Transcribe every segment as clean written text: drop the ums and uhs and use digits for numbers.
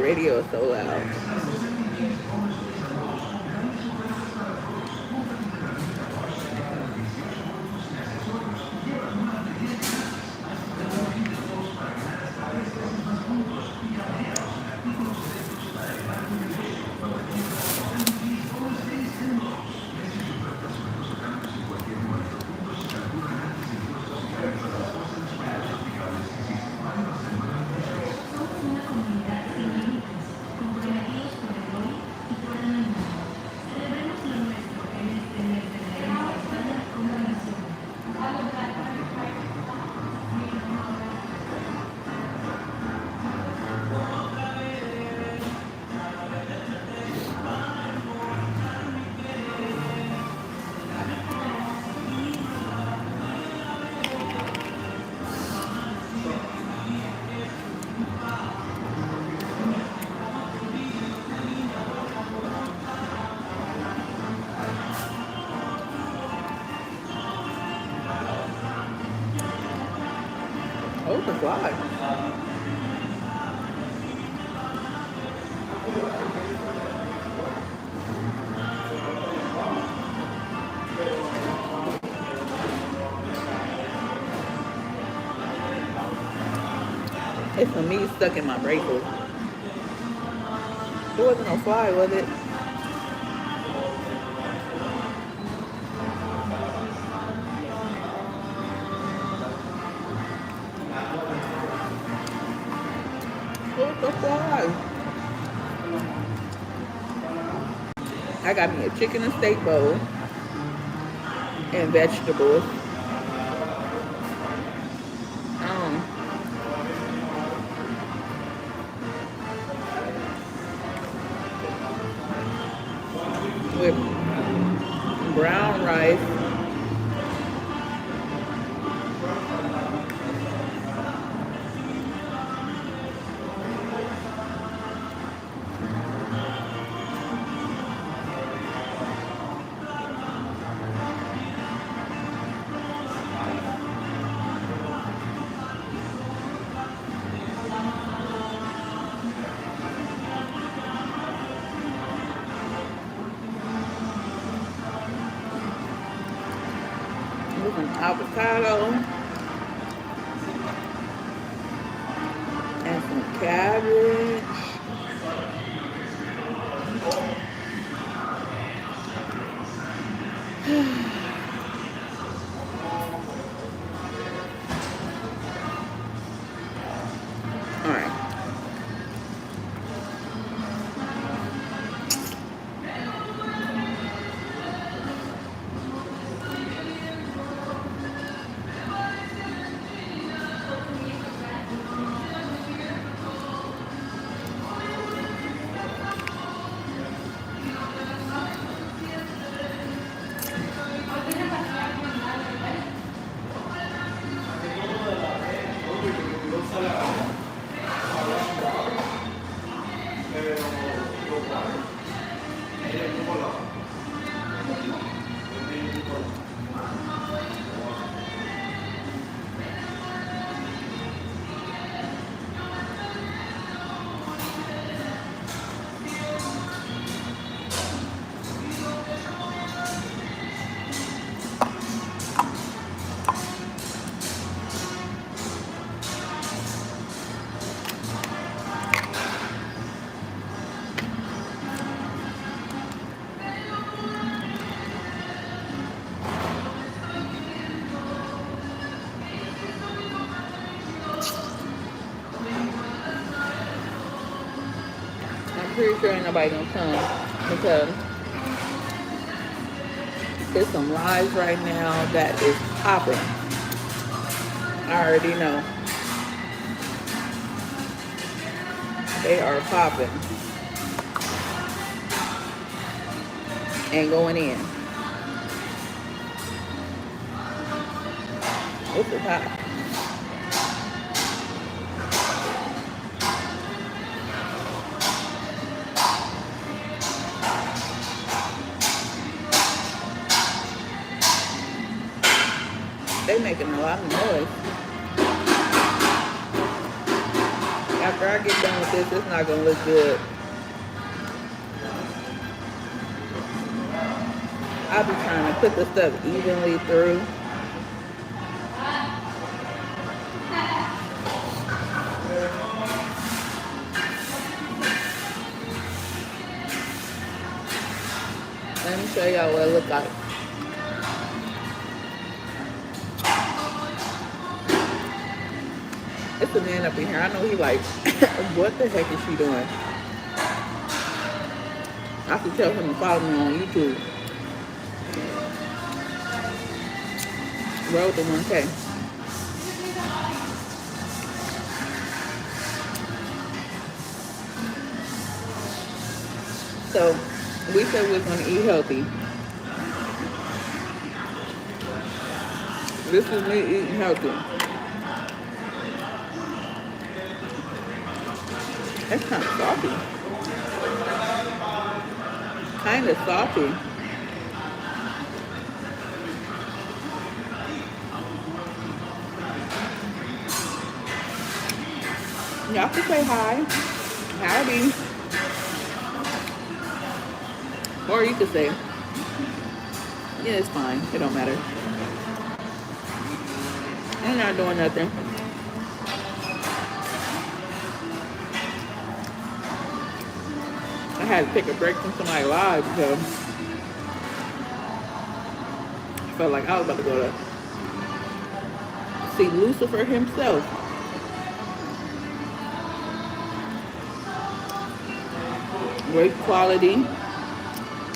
radio is so loud. Oh, the fly. It's some meat stuck in my bracelet. There wasn't no fly, was it? Where's the fly? I got me a chicken and steak bowl and vegetables. Um, with brown rice, with some avocado and some cabbage. All right. I'm pretty sure ain't nobody gonna come because there's some lives right now that is popping. I already know. They are popping and going in. This is hot. They making a lot of noise. After I get done with this, it's not gonna look good. I'll be trying to put the stuff evenly through. Let me show y'all what it looks like. It's a man up in here. I know he like, what the heck is she doing? I have to tell him to follow me on YouTube. Road to 1K. So, we said we're going to eat healthy. This is me eating healthy. It's kind of salty. Kind of salty. Y'all can say hi. Howdy. Or you could say, yeah, it's fine. It don't matter. I'm not doing nothing. I had to take a break from somebody live because I felt like I was about to go to see Lucifer himself. Great quality,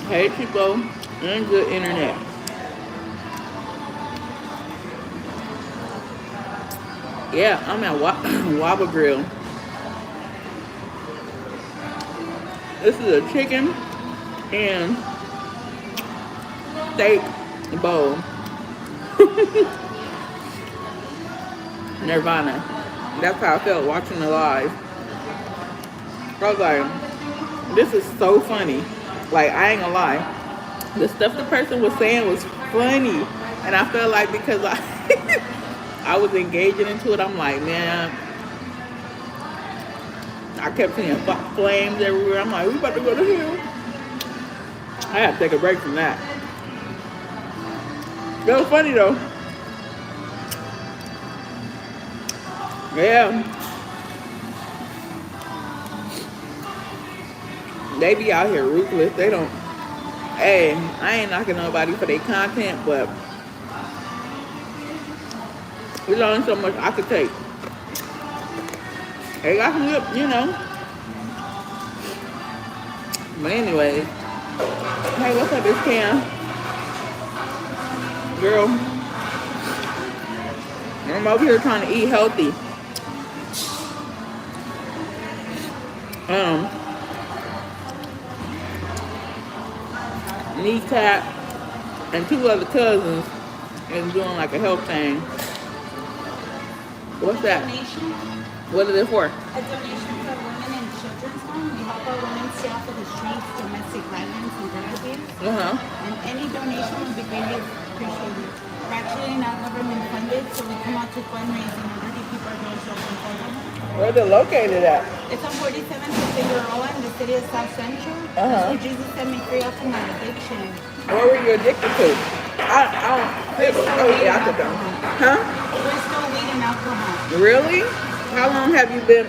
hey people, and good internet. Yeah, I'm at Waba Grill. This is a chicken and steak bowl. Nirvana. That's how I felt watching the live. I was like, this is so funny. Like, I ain't gonna lie. The stuff the person was saying was funny. And I felt like because I was engaging into it, I'm like, man, I kept seeing flames everywhere. I'm like, we about to go to hell. I had to take a break from that. It was funny though. Yeah. They be out here ruthless. They don't. Hey, I ain't knocking nobody for their content, but there's only so much I could take. They got some lip, you know. But anyway, hey, what's up, this Cam? Girl, I'm over here trying to eat healthy. Kneecap and two other cousins and doing like a health thing. What's that? Donation. What is it for? A donation for women and children's home. We help our women stay off of the streets, domestic violence, and drug abuse. And any donation would be greatly appreciated. We're actually not government funded, so we come out to fundraise in order to keep our doors open for them. Where's it located at? It's on 47th and Figueroa in the city of South Central. That's where Jesus set me free from my addiction. What were you addicted to? I don't. Oh yeah, I could go. Huh? We're still weed and alcohol. Really? How long have you been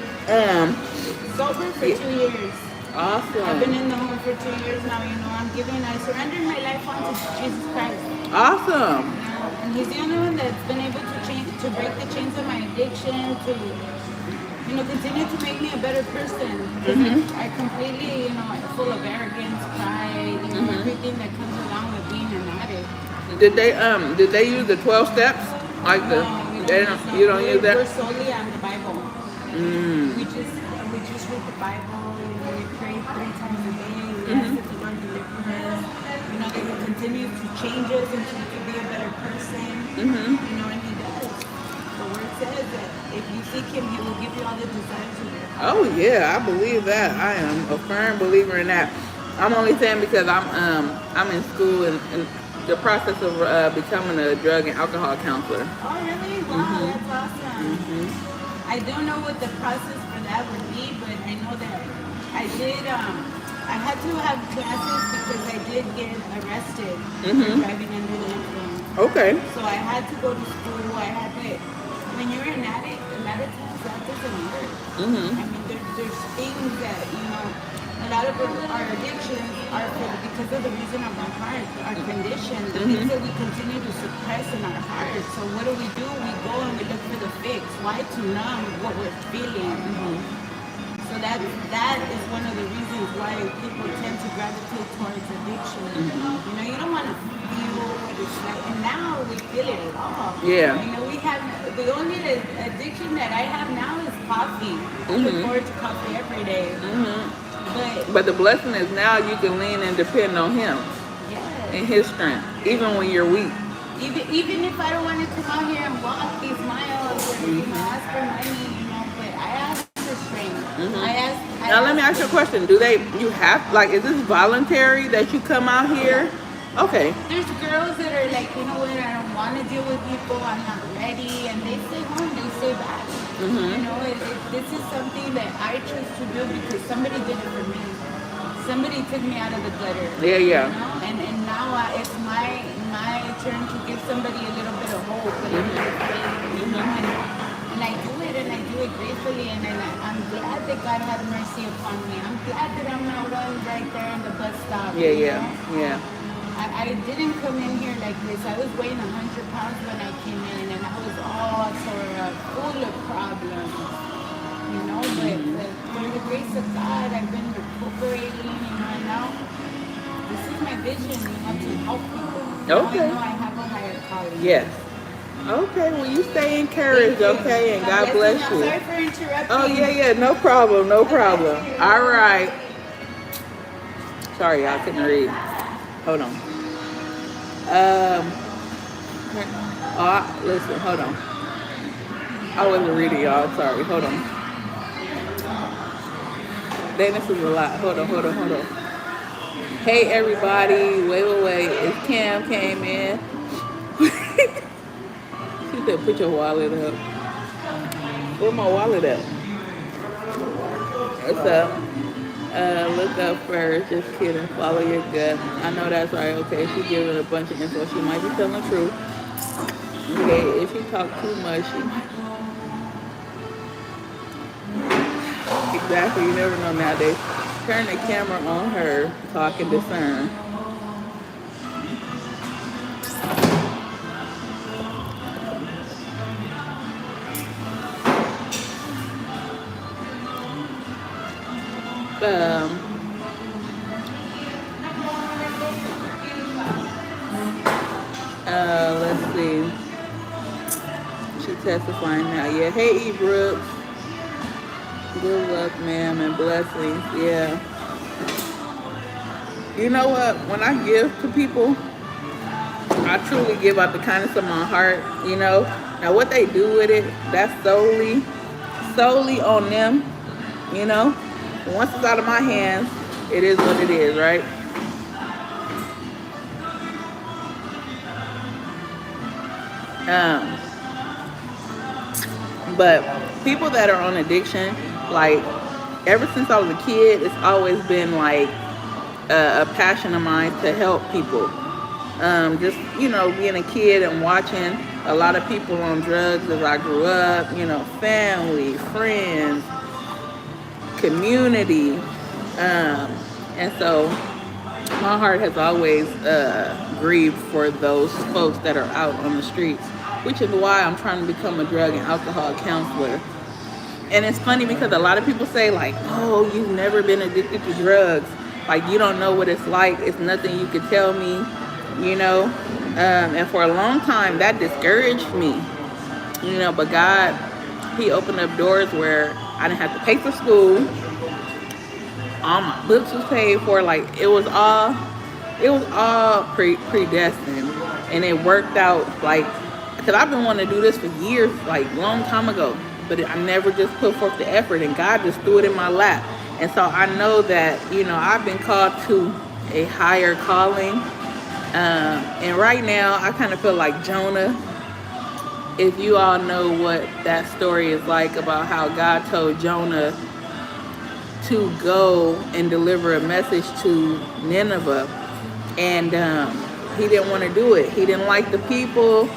Sober for 2 years. Awesome. I've been in the home for 2 years now. You know, I surrendered my life onto Jesus Christ. Awesome. Yeah. And He's the only one that's been able to break the chains of my addiction, to, you know, continue to make me a better person. I completely, you know, full of arrogance, pride, you know, everything that comes along with being an addict. Did they use the 12 steps? Like No, you don't use that? We're solely on the Bible. We just read the Bible. You know, we pray 3 times a day. We ask that the Lord deliver us. You know, that He continues to change us and to be a better person. You know, and He does. The Word says that if you seek Him, He will give you all the desires of your heart. Oh yeah, I believe that. I am a firm believer in that. I'm only saying because I'm in school and the process of becoming a drug and alcohol counselor. Oh, really? Wow, that's awesome. I don't know what the process for that would be, but I know that I did. I had to have classes because I did get arrested for driving under the influence. Okay. So I had to go to school. I had to. When you're an addict, a lot of times that doesn't work. I mean, there's things that a lot of our addictions are because of the reason of our heart, our condition, the things that we continue to suppress in our heart. So what do? We go and we look for the fix. Why? To numb what we're feeling. So that is one of the reasons why people tend to gravitate towards addiction. You don't want to feel what it's like. And now we feel it all. Yeah. We have the only addiction that I have now is coffee. I look forward to coffee every day. But the blessing is now you can lean and depend on him and his strength, even when you're weak. Even if I don't want to come out here and walk these miles and ask for money, but I ask for strength. Now let me ask you a question. Is this voluntary that you come out here? Okay. There's girls that are like, you know what, I don't want to deal with people, I'm not ready, and they stay home, they stay back. This is something that I chose to do because somebody did it for me. Somebody took me out of the gutter. Yeah. And now it's my turn to give somebody a little bit of hope, a little bit of faith, and I do it, and I do it gratefully, and I'm glad that God had mercy upon me. I'm glad that I'm not right there in the bus stop. Yeah. I didn't come in here like this. I was weighing 100 pounds when I came in, and I was all sort of full of problems, but through the grace of God, I've been recuperating, and now this is my vision, to help people. Okay. I know I have a higher calling. Yes. Okay, well you stay encouraged, okay, and God bless you. I'm sorry for interrupting. Oh yeah, no problem. All right. Sorry, y'all couldn't read. Hold on. Listen, hold on. I wasn't reading, y'all. Sorry, hold on. Then this is a lot. Hold on. Hey everybody, wait. It's Cam came in. She said, put your wallet up. Where my wallet at? What's up? Look up first. Just kidding. Follow your gut. I know that's right. Okay, she's giving a bunch of info. She might be telling the truth. Okay, if she talk too much, she might. Exactly. You never know nowadays. Turn the camera on her so I can discern. Let's see. She testifying now. Yeah. Hey, E. Brooks. Good luck, ma'am, and blessings. Yeah. You know what? When I give to people, I truly give out the kindness of my heart. Now what they do with it, that's solely on them. Once it's out of my hands, it is what it is, right? But people that are on addiction, like ever since I was a kid, it's always been like a passion of mine to help people. Just being a kid and watching a lot of people on drugs as I grew up, family, friends, community, and so my heart has always grieved for those folks that are out on the streets, which is why I'm trying to become a drug and alcohol counselor. And it's funny because a lot of people say like, oh, you've never been addicted to drugs, like you don't know what it's like, it's nothing you could tell me, and for a long time that discouraged me, but God, he opened up doors where I didn't have to pay for school. All my books was paid for. Like it was all predestined, and it worked out. Like, because I've been wanting to do this for years, like long time ago, but I never just put forth the effort, and God just threw it in my lap. And so I know that I've been called to a higher calling, and right now I kind of feel like Jonah. if you all know what that story is like about how God told Jonah to go and deliver a message to Nineveh, and he didn't want to do it. He didn't like the people.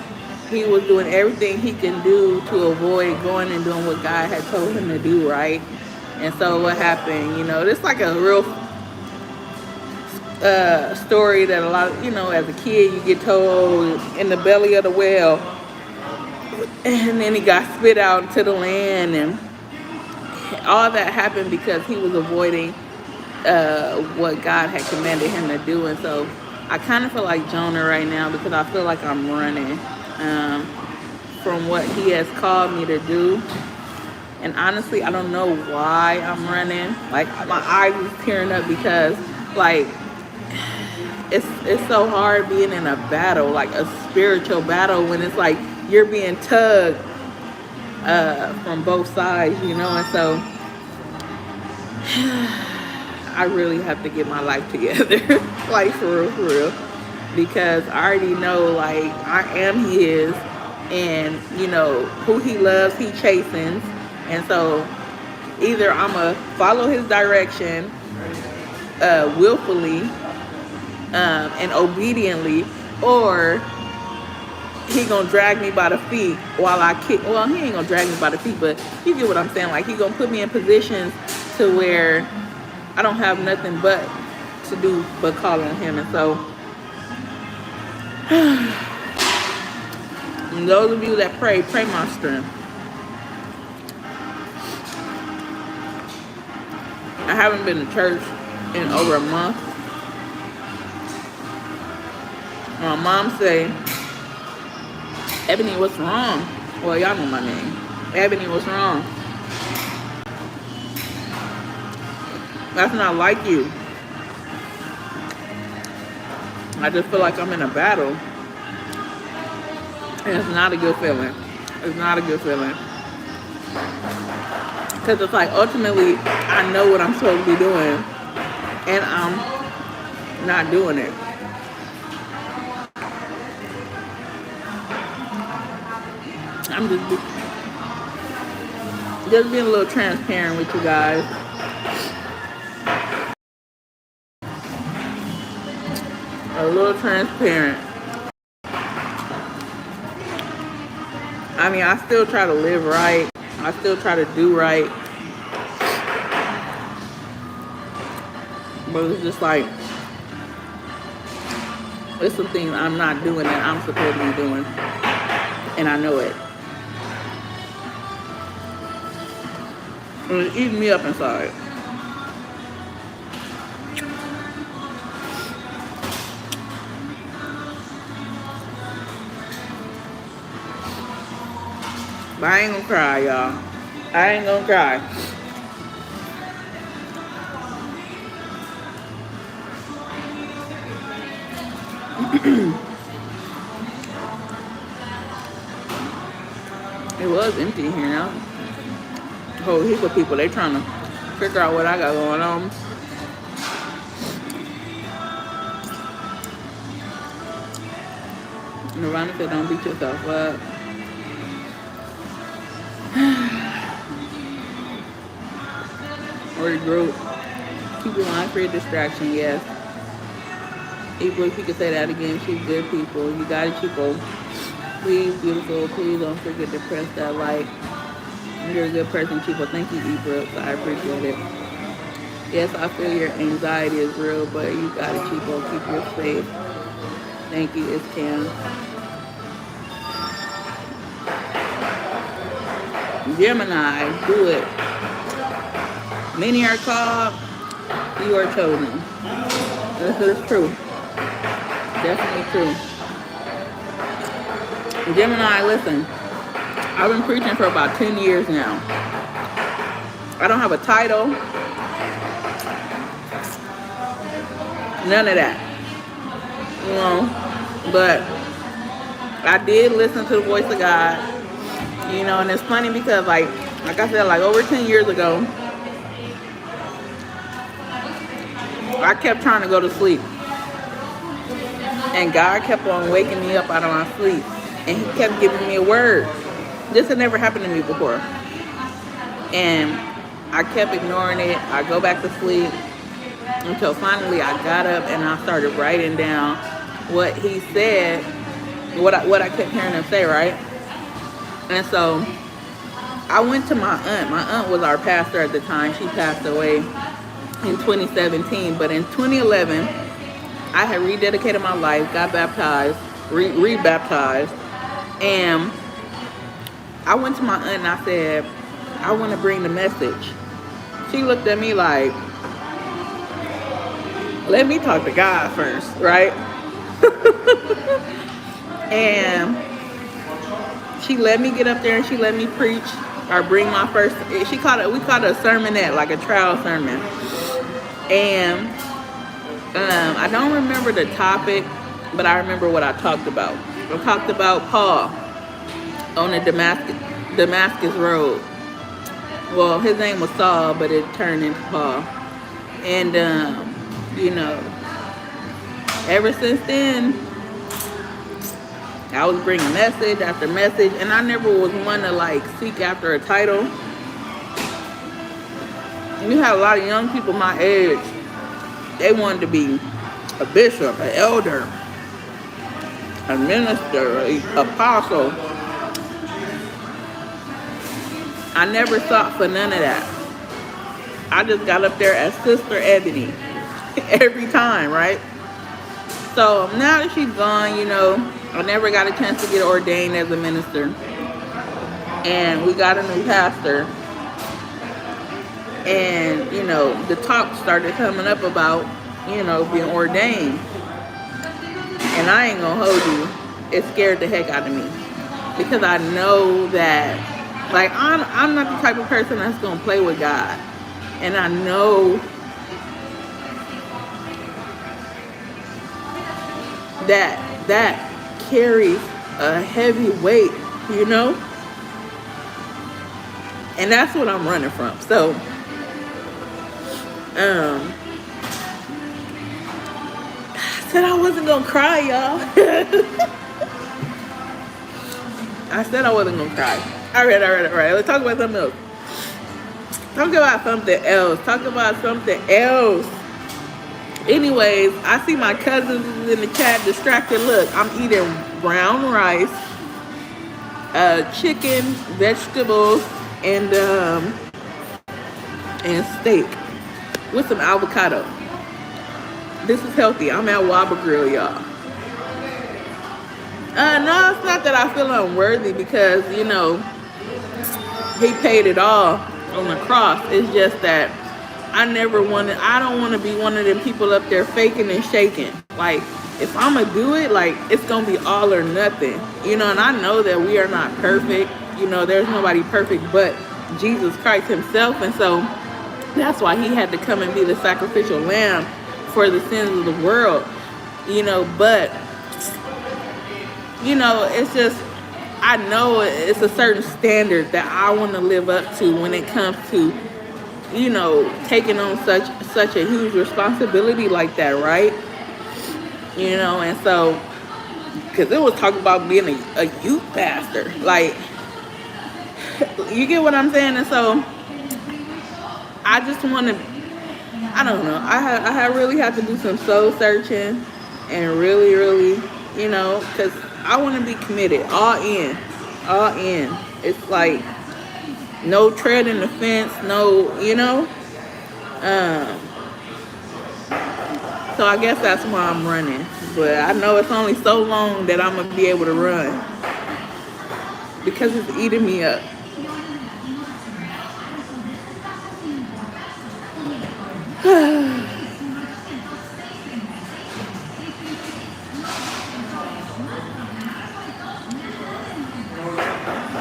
He was doing everything he can do to avoid going and doing what God had told him to do, right? And so what happened, this like a real story that a lot of, as a kid you get told in the belly of the whale, and then he got spit out into the land, and all that happened because he was avoiding what God had commanded him to do. And so I kind of feel like Jonah right now, because I feel like I'm running from what he has called me to do. And honestly, I don't know why I'm running. Like, my eyes is tearing up because, like, it's so hard being in a battle, like a spiritual battle, when it's like you're being tugged from both sides, and so I really have to get my life together, like for real, because I already know, like, I am his, and who he loves, he chastens, and so either I'm gonna follow his direction willfully and obediently, or he gonna drag me by the feet while I kick. Well, he ain't gonna drag me by the feet, but you get what I'm saying. Like, he gonna put me in positions to where I don't have nothing but to do but call on him. And so, and those of you that pray my strength. I haven't been to church in over a month. My mom say, Ebony, what's wrong? Well, y'all know my name. Ebony, what's wrong? That's not like you. I just feel like I'm in a battle. And it's not a good feeling. It's not a good feeling. Because it's like, ultimately, I know what I'm supposed to be doing, and I'm not doing it. I'm just being a little transparent with you guys. A little transparent. I mean, I still try to live right. I still try to do right. But it's just like, there's some things I'm not doing that I'm supposed to be doing. And I know it. And it's eating me up inside. But I ain't gonna cry, y'all. I ain't gonna cry. It was empty here now. A whole heap of people, they trying to figure out what I got going on. Nirvana said, don't beat yourself up. Or group. Keep your mind free of distraction, yes. April, if you could say that again, she's good people. You got it, people. Please, beautiful, please don't forget to press that like. You're a good person, people. Thank you, April. I appreciate it. Yes, I feel your anxiety is real, but you got it, people. Keep your faith. Thank you, it's Cam. Gemini, do it. Many are called, you are chosen. This is true. Definitely true. Gemini, listen. I've been preaching for about 10 years now. I don't have a title. None of that. But I did listen to the voice of God. And it's funny because like I said, like over 10 years ago, I kept trying to go to sleep. And God kept on waking me up out of my sleep. and he kept giving me a word. This had never happened to me before. And I kept ignoring it. I go back to sleep until finally I got up and I started writing down what he said, what I kept hearing him say, right? And so I went to my aunt. My aunt was our pastor at the time. She passed away in 2017. But in 2011, I had rededicated my life, got baptized, rebaptized. And I went to my aunt and I said, I want to bring the message. She looked at me like, let me talk to God first, right? And she let me get up there and she let me preach or bring my first, we called it a sermonette, like a trial sermon. And I don't remember the topic, but I remember what I talked about. I talked about Paul on the Damascus Road. Well, his name was Saul, but it turned into Paul. And, ever since then, I was bringing message after message, and I never was one to like seek after a title. You have a lot of young people my age, they wanted to be a bishop, an elder, a minister, an apostle. I never sought for none of that. I just got up there as Sister Ebony every time, right? So now that she's gone, I never got a chance to get ordained as a minister. And we got a new pastor. And, the talk started coming up about, being ordained. And I ain't gonna hold you. It scared the heck out of me. Because I know that, like, I'm not the type of person that's gonna play with God. And I know that carries a heavy weight, and that's what I'm running from. So I said I wasn't gonna cry, y'all. I said I wasn't gonna cry. All right, let's talk about something else. Talk about something else. Anyways, I see my cousins in the chat distracted. Look, I'm eating brown rice, chicken, vegetables, and steak with some avocado. This is healthy. I'm at Whopper Grill, y'all. No, it's not that I feel unworthy because, he paid it all on the cross. It's just that I don't want to be one of them people up there faking and shaking. Like, if I'm going to do it, like, it's going to be all or nothing. And I know that we are not perfect. There's nobody perfect but Jesus Christ himself. And so that's why he had to come and be the sacrificial lamb for the sins of the world. But, it's just, I know it's a certain standard that I want to live up to when it comes to taking on such a huge responsibility like that, right? And so, because it was talking about being a youth pastor, like, you get what I'm saying? And so, I just want to, I don't know, I really have to do some soul searching and really, because I want to be committed, all in. It's like, no treading the fence, no, so I guess that's why I'm running. But I know it's only so long that I'm going to be able to run. Because it's eating me up.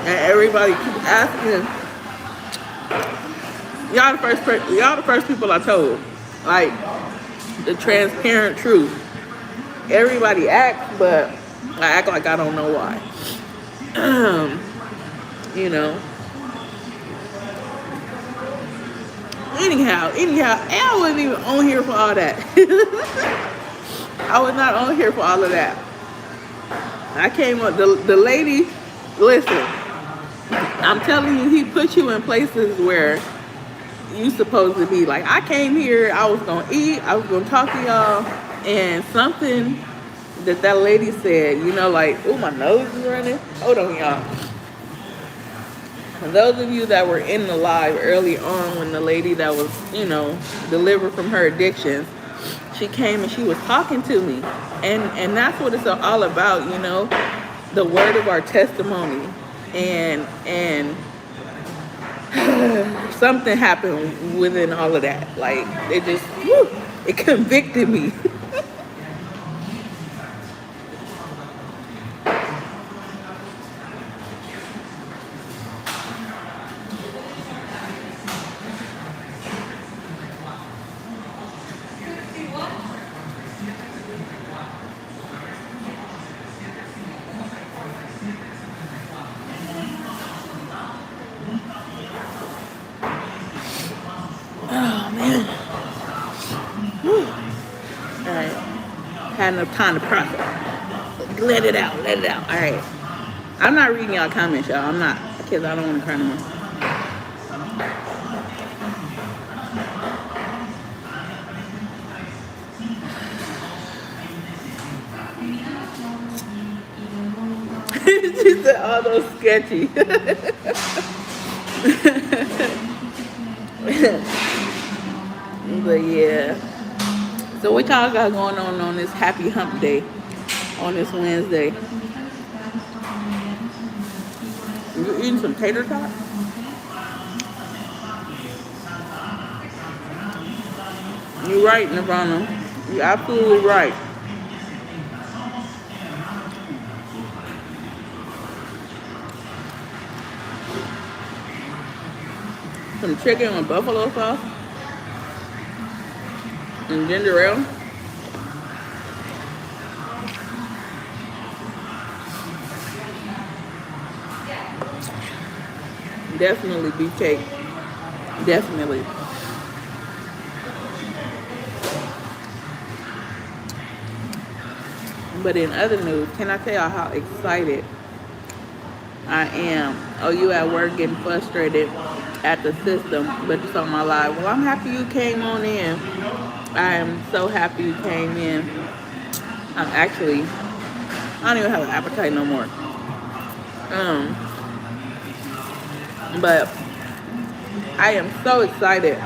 And everybody keeps asking. Y'all the first people I told, like, the transparent truth. Everybody acts, but I act like I don't know why. Anyhow, I wasn't even on here for all that. I was not on here for all of that. I came up, the lady, listen, I'm telling you, he put you in places where you supposed to be. Like, I came here, I was gonna eat, I was gonna talk to y'all, and something that lady said, you know, like, oh, my nose is running. Hold on, y'all. For those of you that were in the live early on when the lady that was, you know, delivered from her addictions, she came and she was talking to me. And that's what it's all about, you know, the word of our testimony. And something happened within all of that. Like, it just, whew, it convicted me. Oh, man. Whew. All right. Had enough time to process. Let it out. Let it out. All right. I'm not reading y'all comments, y'all. I'm not. Because I don't want to cry no more. She said all those sketchy. But yeah. So what y'all got going on this happy hump day? On this Wednesday? You eating some tater tots? You're right, Nirvana. You're absolutely right. Some chicken with buffalo sauce and ginger ale. Definitely beefcake. Definitely. But in other news, can I tell y'all how excited I am? Oh, you at work getting frustrated at the system, but it's on my live. Well, I'm happy you came on in. I am so happy you came in. I'm actually, I don't even have an appetite no more. But I am so excited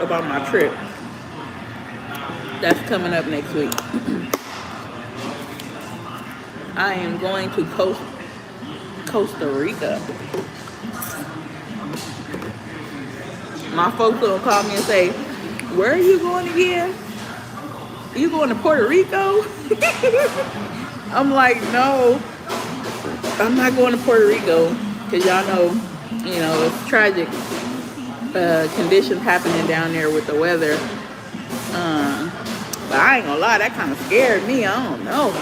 about my trip that's coming up next week. I am going to Costa Rica. My folks will call me and say, where are you going again? You going to Puerto Rico? I'm like, no, I'm not going to Puerto Rico. Because y'all know, you know, it's tragic conditions happening down there with the weather. But I ain't gonna lie, that kind of scared me. I don't know.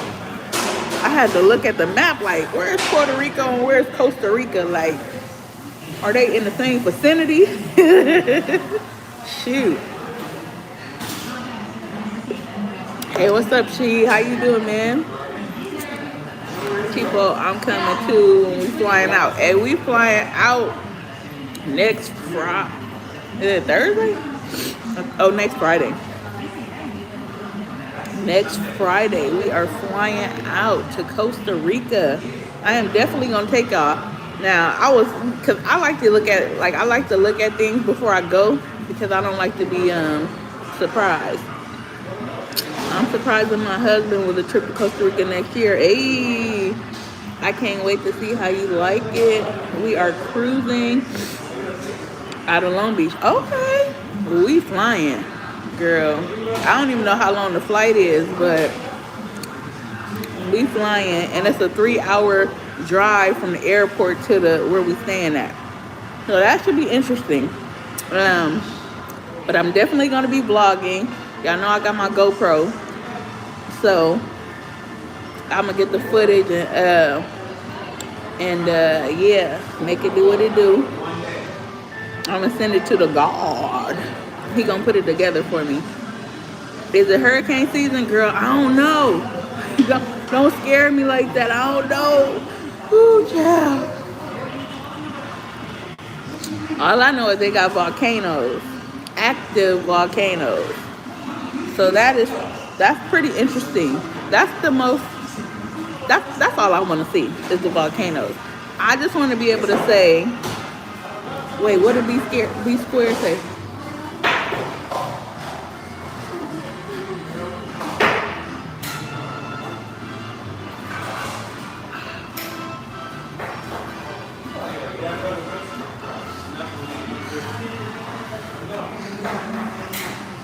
I had to look at the map like, where's Puerto Rico and where's Costa Rica? Like, are they in the same vicinity? Shoot. Hey, what's up, She? How you doing, man? People, I'm coming too when we flying out. Hey, we flying out next Friday. Is it Thursday? Oh, next Friday. Next Friday, we are flying out to Costa Rica. I am definitely gonna take y'all. Now, cause I like to look at things before I go because I don't like to be surprised. I'm surprising my husband with a trip to Costa Rica next year. Hey, I can't wait to see how you like it. We are cruising out of Long Beach. Okay, we flying. Girl, I don't even know how long the flight is, but we flying, and it's a 3-hour drive from the airport to where we staying at. So that should be interesting. But I'm definitely gonna be vlogging. Y'all know I got my GoPro, so I'm gonna get the footage and yeah, make it do what it do. I'm gonna send it to the God. He gonna put it together for me. Is it hurricane season, girl? I don't know. Don't scare me like that. I don't know. Ooh, child. All I know is they got volcanoes, active volcanoes. So that's pretty interesting. That's the most. That's all I want to see is the volcanoes. I just want to be able to say, wait, what did B Square say?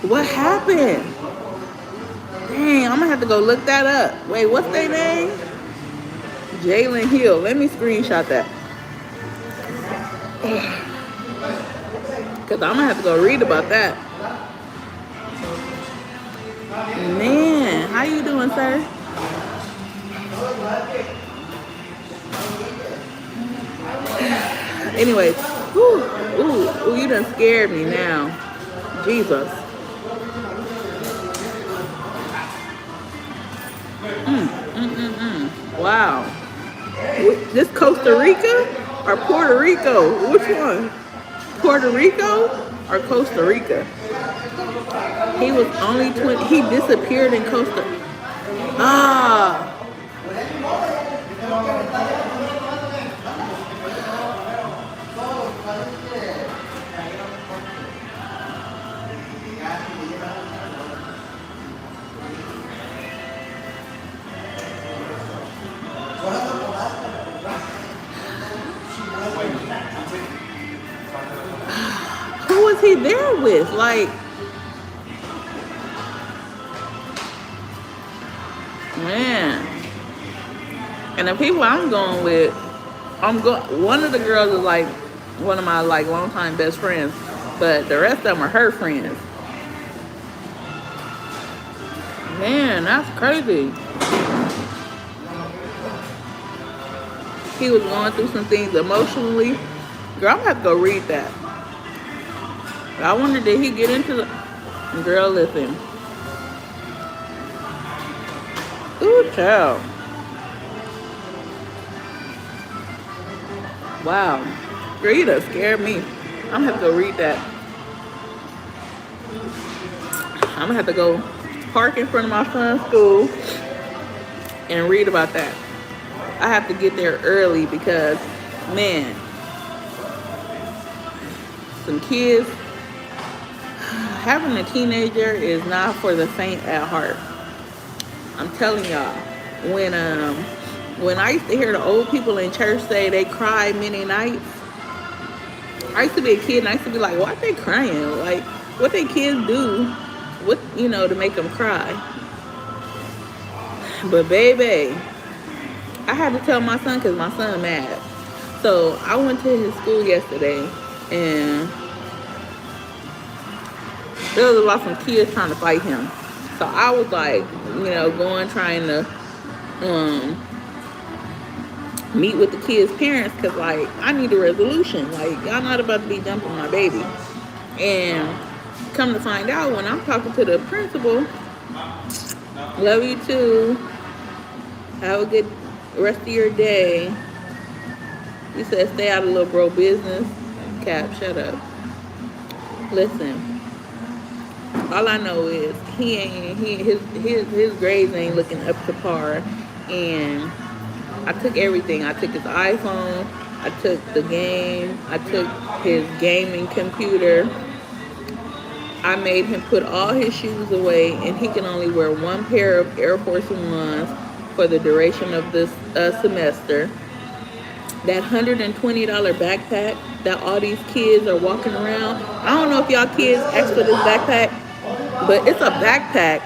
What happened? Dang, I'm gonna have to go look that up. Wait, what's their name? Jalen Hill. Let me screenshot that. Because I'm gonna have to go read about that. Man, how you doing, sir? Anyways, ooh, you done scared me now. Jesus. Wow. This Costa Rica or Puerto Rico? Which one? Puerto Rico or Costa Rica? He was only 20. He disappeared in Costa. Ah. Who was he there with? Like, man. And the people I'm going with, one of the girls is like one of my like longtime best friends, but the rest of them are her friends. Man, that's crazy. He was going through some things emotionally. Girl, I'm gonna have to go read that. I wonder, did he get into the... Girl, listen. Ooh, child. Wow. Girl, you done scared me. I'm gonna have to go read that. I'm gonna have to go park in front of my son's school and read about that. I have to get there early because, man, some kids, having a teenager is not for the faint at heart. I'm telling y'all, when I used to hear the old people in church say they cried many nights, I used to be a kid and I used to be like, why they crying? Like, what they kids do, to make them cry. But baby, I had to tell my son because my son mad. So I went to his school yesterday and there was about some kids trying to fight him. So I was like, trying to meet with the kids' parents because, like, I need a resolution. Like, y'all not about to be dumping my baby. And come to find out, when I'm talking to the principal, love you too. Have a good rest of your day. He said, stay out of little bro business. Cap, shut up. Listen. All I know is his grades ain't looking up to par, and I took everything. I took his iPhone, I took the game, I took his gaming computer. I made him put all his shoes away, and he can only wear one pair of Air Force Ones for the duration of this semester. That $120 backpack that all these kids are walking around. I don't know if y'all kids asked for this backpack, but it's a backpack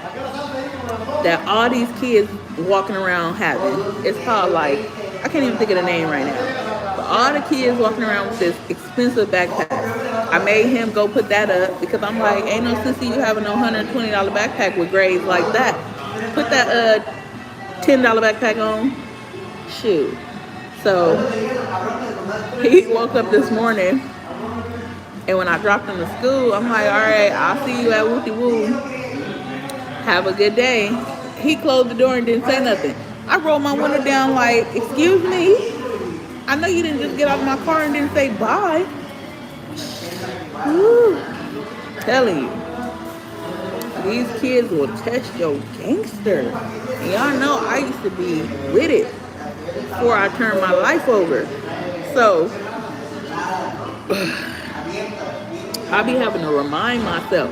that all these kids walking around having. It's called, like, I can't even think of the name right now. But all the kids walking around with this expensive backpack. I made him go put that up because I'm like, ain't no sissy you having no $120 backpack with grades like that. Put that $10 backpack on. Shoot. So he woke up this morning, and when I dropped him to school, I'm like, all right, I'll see you at Wooty Woo. Have a good day. He closed the door and didn't say nothing. I rolled my window down like, excuse me? I know you didn't just get out of my car and didn't say bye. Woo. Telling you. These kids will test your gangster. And y'all know I used to be with it before I turned my life over. So, I be having to remind myself,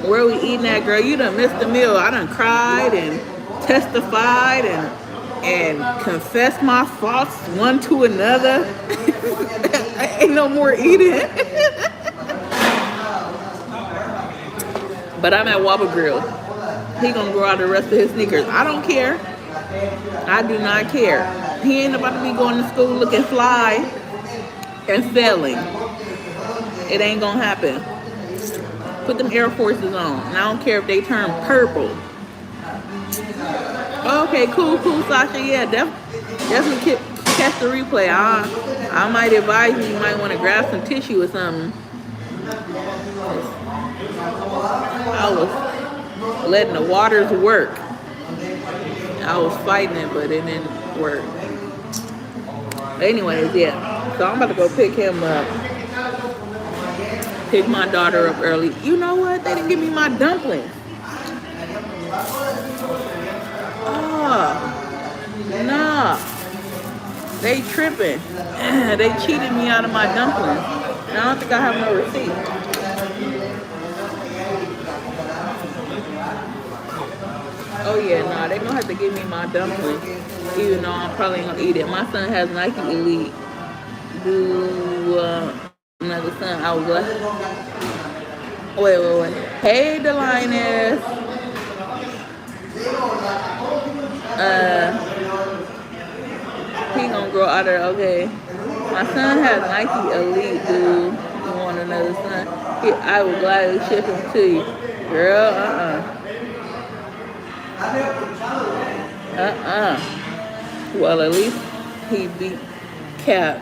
where we eating at, girl? You done missed the meal. I done cried and testified and confessed my faults one to another. Ain't no more eating. But I'm at Wobble Grill. He gonna grow out the rest of his sneakers. I don't care. I do not care. He ain't about to be going to school looking fly and failing. It ain't gonna happen. Put them Air Forces on. And I don't care if they turn purple. Okay, cool, Sasha. Yeah, definitely catch the replay. I might advise you might want to grab some tissue or something. I was letting the waters work. I was fighting it, but it didn't work. Anyways, yeah. So I'm about to go pick him up. Pick my daughter up early. You know what? They didn't give me my dumplings. Oh, nah. They tripping. They cheated me out of my dumplings. And I don't think I have no receipt. Oh yeah, nah, they gonna have to give me my dumplings, even though I'm probably gonna eat it. My son has Nike Elite. Another son, I was like, wait. Hey, Delinus. He gonna grow out of, okay. My son has Nike Elite, dude. You want another son? I would gladly ship him to you. Girl, Well, at least he beat Cap.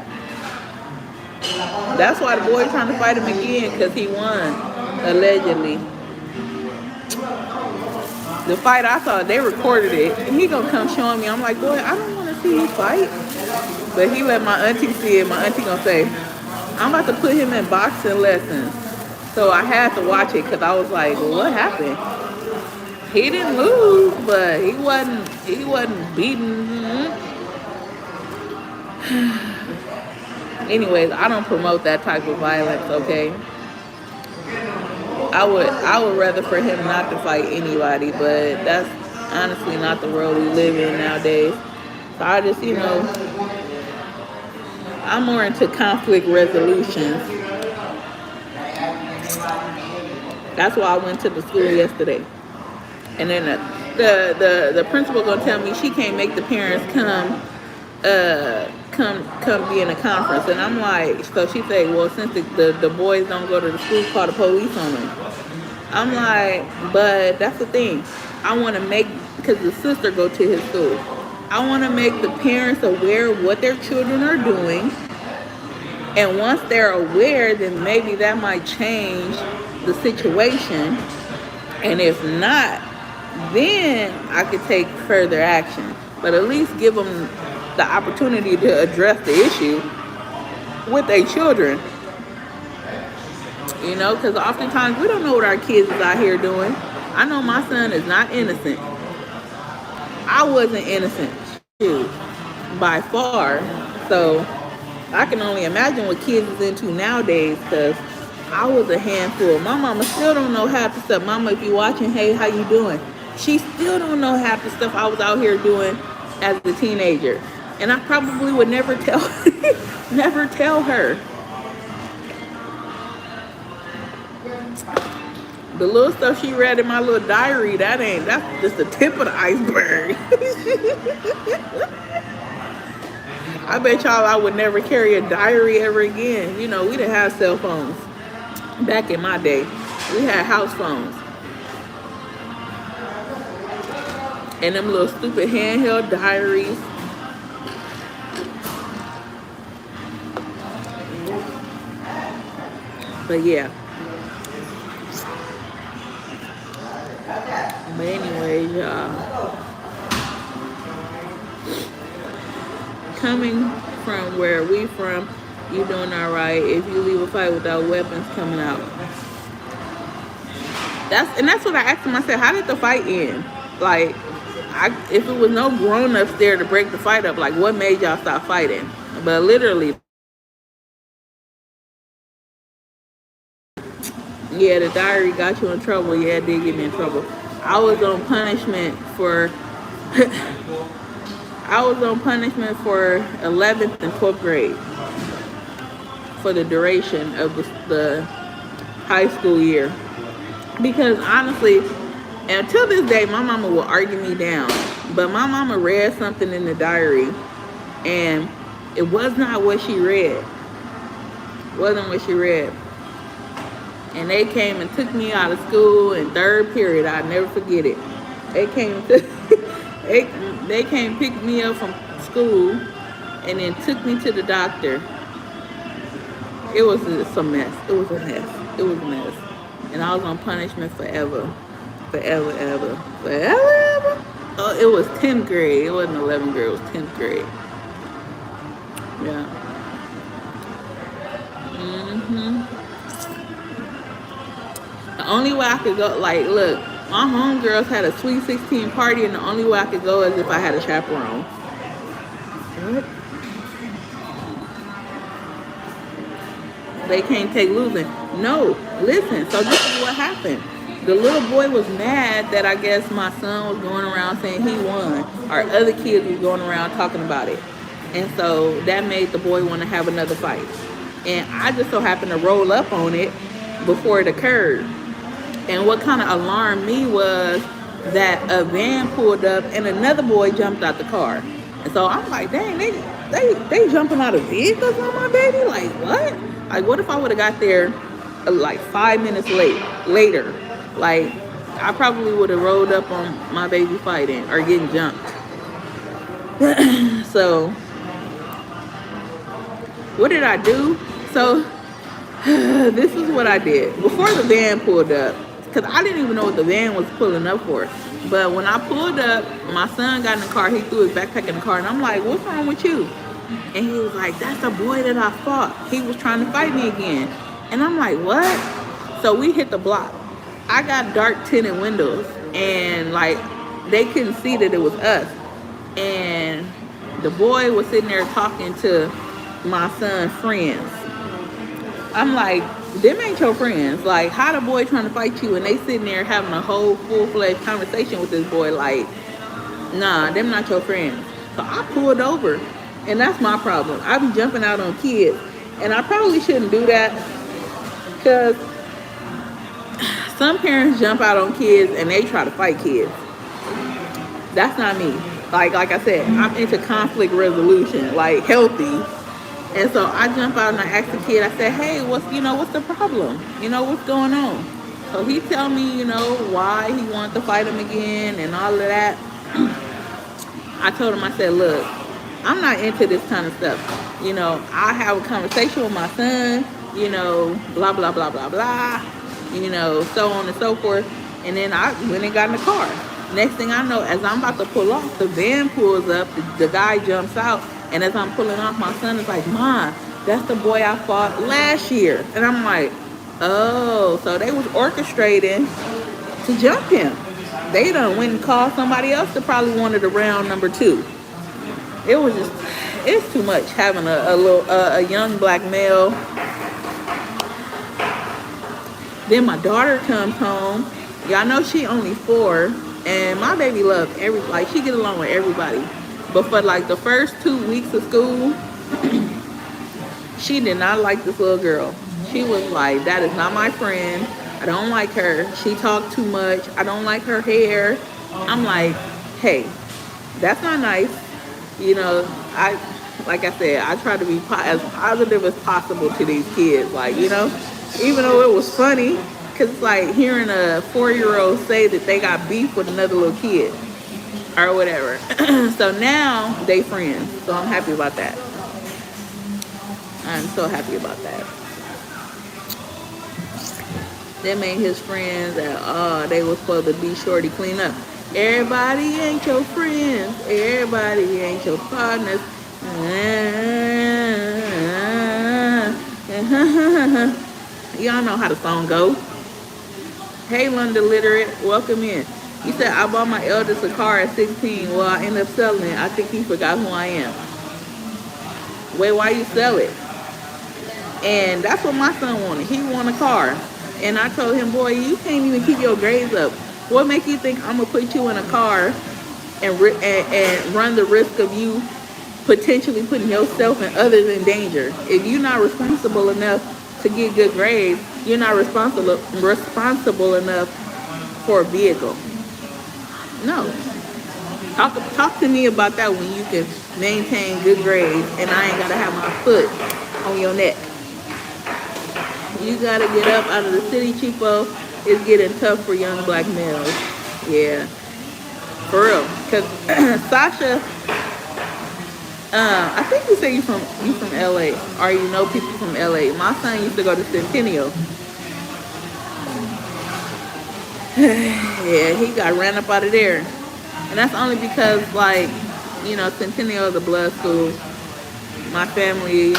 That's why the boy trying to fight him again, because he won, allegedly. The fight I saw, they recorded it, and he gonna come showing me. I'm like, boy, I don't want to see you fight. But he let my auntie see it. My auntie gonna say, I'm about to put him in boxing lessons. So I had to watch it, because I was like, well, what happened? He didn't lose, but he wasn't beaten. Anyways, I don't promote that type of violence, okay? I would rather for him not to fight anybody, but that's honestly not the world we live in nowadays. So I just, I'm more into conflict resolutions. That's why I went to the school yesterday. And then the principal gonna tell me she can't make the parents come be in a conference. And I'm like, so she said, well, since the boys don't go to the school, call the police on them. I'm like, but that's the thing. I want to make, because the sister go to his school, I want to make the parents aware of what their children are doing. And once they're aware, then maybe that might change the situation. And if not, then I could take further action. But at least give them the opportunity to address the issue with their children. Because oftentimes we don't know what our kids is out here doing. I know my son is not innocent. I wasn't innocent, shoot, by far. So I can only imagine what kids is into nowadays, because I was a handful. My mama still don't know half the stuff. Mama, if you watching, hey, how you doing? She still don't know half the stuff I was out here doing as a teenager. And I probably would never tell her. The little stuff she read in my little diary, that's just the tip of the iceberg. I bet y'all I would never carry a diary ever again. We didn't have cell phones back in my day. We had house phones. And them little stupid handheld diaries. But yeah. But anyways, y'all. coming from where we from, you doing all right. If you leave a fight without weapons coming out, that's what I asked him. I said, how did the fight end? Like, if it was no grown-ups there to break the fight up, like, what made y'all stop fighting? But literally, yeah, the diary got you in trouble. Yeah, it did get me in trouble. I was on punishment for I was on punishment for 11th and 12th grade for the duration of the high school year. Because honestly, until this day, my mama will argue me down. But my mama read something in the diary, and it was not what she read. It wasn't what she read. And they came and took me out of school in third period. I'll never forget it. They came they came pick me up from school and then took me to the doctor. It was a mess. It was a mess. It was a mess. And I was on punishment forever. Forever, ever. Forever, ever. Oh, it was 10th grade. It wasn't 11th grade. It was 10th grade. Yeah. The only way I could go, like, look, my homegirls had a Sweet 16 party, and the only way I could go is if I had a chaperone. What? They can't take losing. No, listen, so this is what happened. The little boy was mad that I guess my son was going around saying he won. Or other kids was going around talking about it. And so that made the boy want to have another fight. And I just so happened to roll up on it before it occurred. And what kind of alarmed me was that a van pulled up and another boy jumped out the car. And so I'm like, dang, they jumping out of vehicles on my baby? Like, what? Like, what if I would have got there like 5 minutes later? Like, I probably would have rolled up on my baby fighting or getting jumped. So, what did I do? So, this is what I did. Before the van pulled up, because I didn't even know what the van was pulling up for. But when I pulled up, my son got in the car. He threw his backpack in the car. And I'm like, what's wrong with you? And he was like, that's the boy that I fought. He was trying to fight me again. And I'm like, what? So we hit the block. I got dark tinted windows. And like, they couldn't see that it was us. And the boy was sitting there talking to my son's friends. I'm like, them ain't your friends. Like, how the boy trying to fight you and they sitting there having a whole full-fledged conversation with this boy? Like, nah, them not your friends. So I pulled over. And that's my problem. I be jumping out on kids. And I probably shouldn't do that. Because some parents jump out on kids and they try to fight kids. That's not me. Like I said, I'm into conflict resolution. Like, healthy. And so I jump out and I ask the kid, I said, hey, what's the problem? What's going on? So he tell me, why he wanted to fight him again and all of that. I told him, I said, look, I'm not into this kind of stuff. I have a conversation with my son, blah, blah, blah, blah, blah, so on and so forth. And then I went and got in the car. Next thing I know, as I'm about to pull off, the van pulls up, the guy jumps out. And as I'm pulling off, my son is like, Mom, that's the boy I fought last year. And I'm like, oh, so they was orchestrating to jump him. They done went and called somebody else that probably wanted a round number 2. It was just, it's too much having a young black male. Then my daughter comes home. Y'all know she only 4, and my baby loves she get along with everybody. But for like the first 2 weeks of school, she did not like this little girl. She was like, that is not my friend. I don't like her. She talked too much. I don't like her hair. I'm like, hey, that's not nice. Like I said, I try to be as positive as possible to these kids. Like, even though it was funny, because it's like hearing a 4-year-old say that they got beef with another little kid or whatever. So now they friends. So I'm happy about that. I'm so happy about that. Them ain't his friends at all. They was supposed to be shorty clean up. Everybody ain't your friends. Everybody ain't your partners. Y'all know how the song go. Hey, London Literate, welcome in. He said, I bought my eldest a car at 16. Well, I ended up selling it. I think he forgot who I am. Wait, why you sell it? And that's what my son wanted. He wanted a car. And I told him, boy, you can't even keep your grades up. What make you think I'm going to put you in a car and run the risk of you potentially putting yourself and others in danger? If you're not responsible enough to get good grades, you're not responsible enough for a vehicle. No. Talk to me about that when you can maintain good grades and I ain't got to have my foot on your neck. You got to get up out of the city, cheapo. It's getting tough for young black males. Yeah. For real. Because Sasha, I think you say you from LA, or you know people from LA. My son used to go to Centennial. Yeah, he got ran up out of there. And that's only because, like, you know, Centennial is a blood school. My family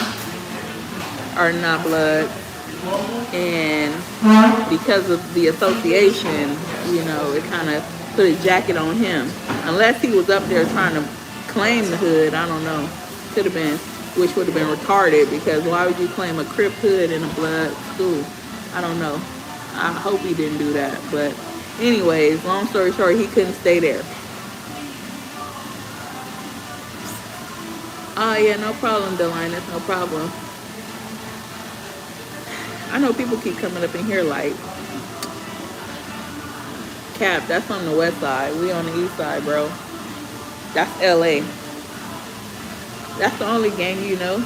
are not blood. And because of the association, you know, it kind of put a jacket on him. Unless he was up there trying to claim the hood, I don't know. Could have been, which would have been retarded, because why would you claim a Crip hood in a blood school? I don't know. I hope he didn't do that. But anyways, long story short, he couldn't stay there. Oh yeah, no problem, Delinus, no problem. I know people keep coming up in here like, Cap, that's on the west side. We on the east side, bro. That's LA. That's the only gang you know.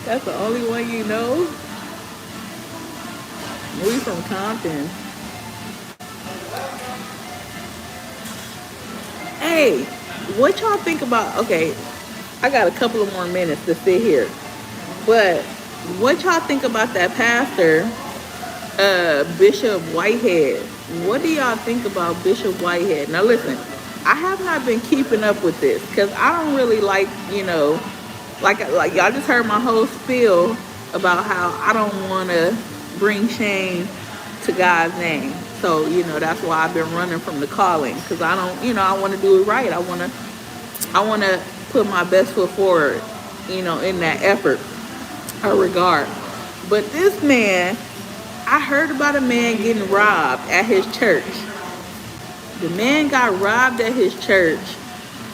That's the only one you know. We from Compton. Hey, what y'all think about, okay, I got a couple of more minutes to sit here, but what y'all think about that pastor, Bishop Whitehead? What do y'all think about Bishop Whitehead? Now listen, I have not been keeping up with this because I don't really like, you know, like y'all just heard my whole spiel about how I don't want to bring shame to God's name. So, you know, that's why I've been running from the calling, because I don't, you know, I want to do it right. I want to put my best foot forward, you know, in that effort or regard. But this man, I heard about a man getting robbed at his church. The man got robbed at his church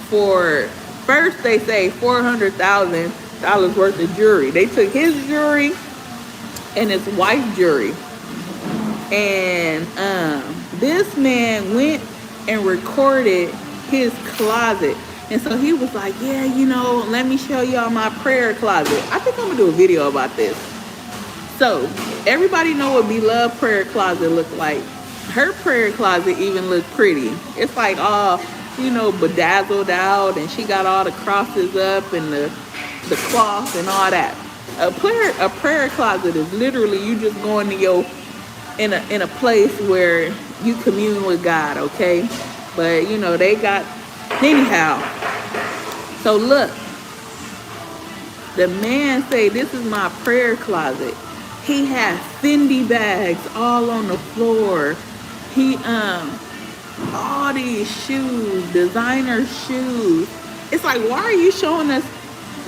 for, first they say $400,000 worth of jewelry. They took his jewelry and his wife's jewelry. And this man went and recorded his closet. And so he was like, yeah, you know, let me show y'all my prayer closet. I think I'm going to do a video about this. So everybody know what Beloved prayer closet looked like. Her prayer closet even looked pretty. It's like all, you know, bedazzled out, and she got all the crosses up and the cloth and all that. A prayer closet is literally you just going to your in a place where you commune with God, okay? But you know, they got, anyhow. So look, the man say, this is my prayer closet. He had Fendi bags all on the floor. He all these shoes, designer shoes. It's like, why are you showing us?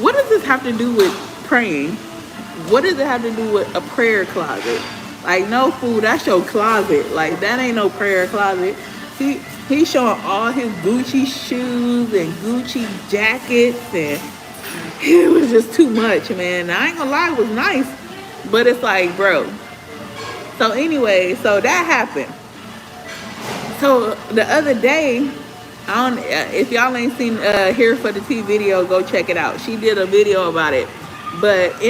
What does this have to do with praying? What does it have to do with a prayer closet? Like, no fool, that's your closet. Like, that ain't no prayer closet. He's showing all his Gucci shoes and Gucci jackets, and it was just too much, man. I ain't gonna lie, it was nice, but it's like, bro. So anyway, so that happened. So the other day, if y'all ain't seen Here for the Tea video, go check it out. She did a video about it. But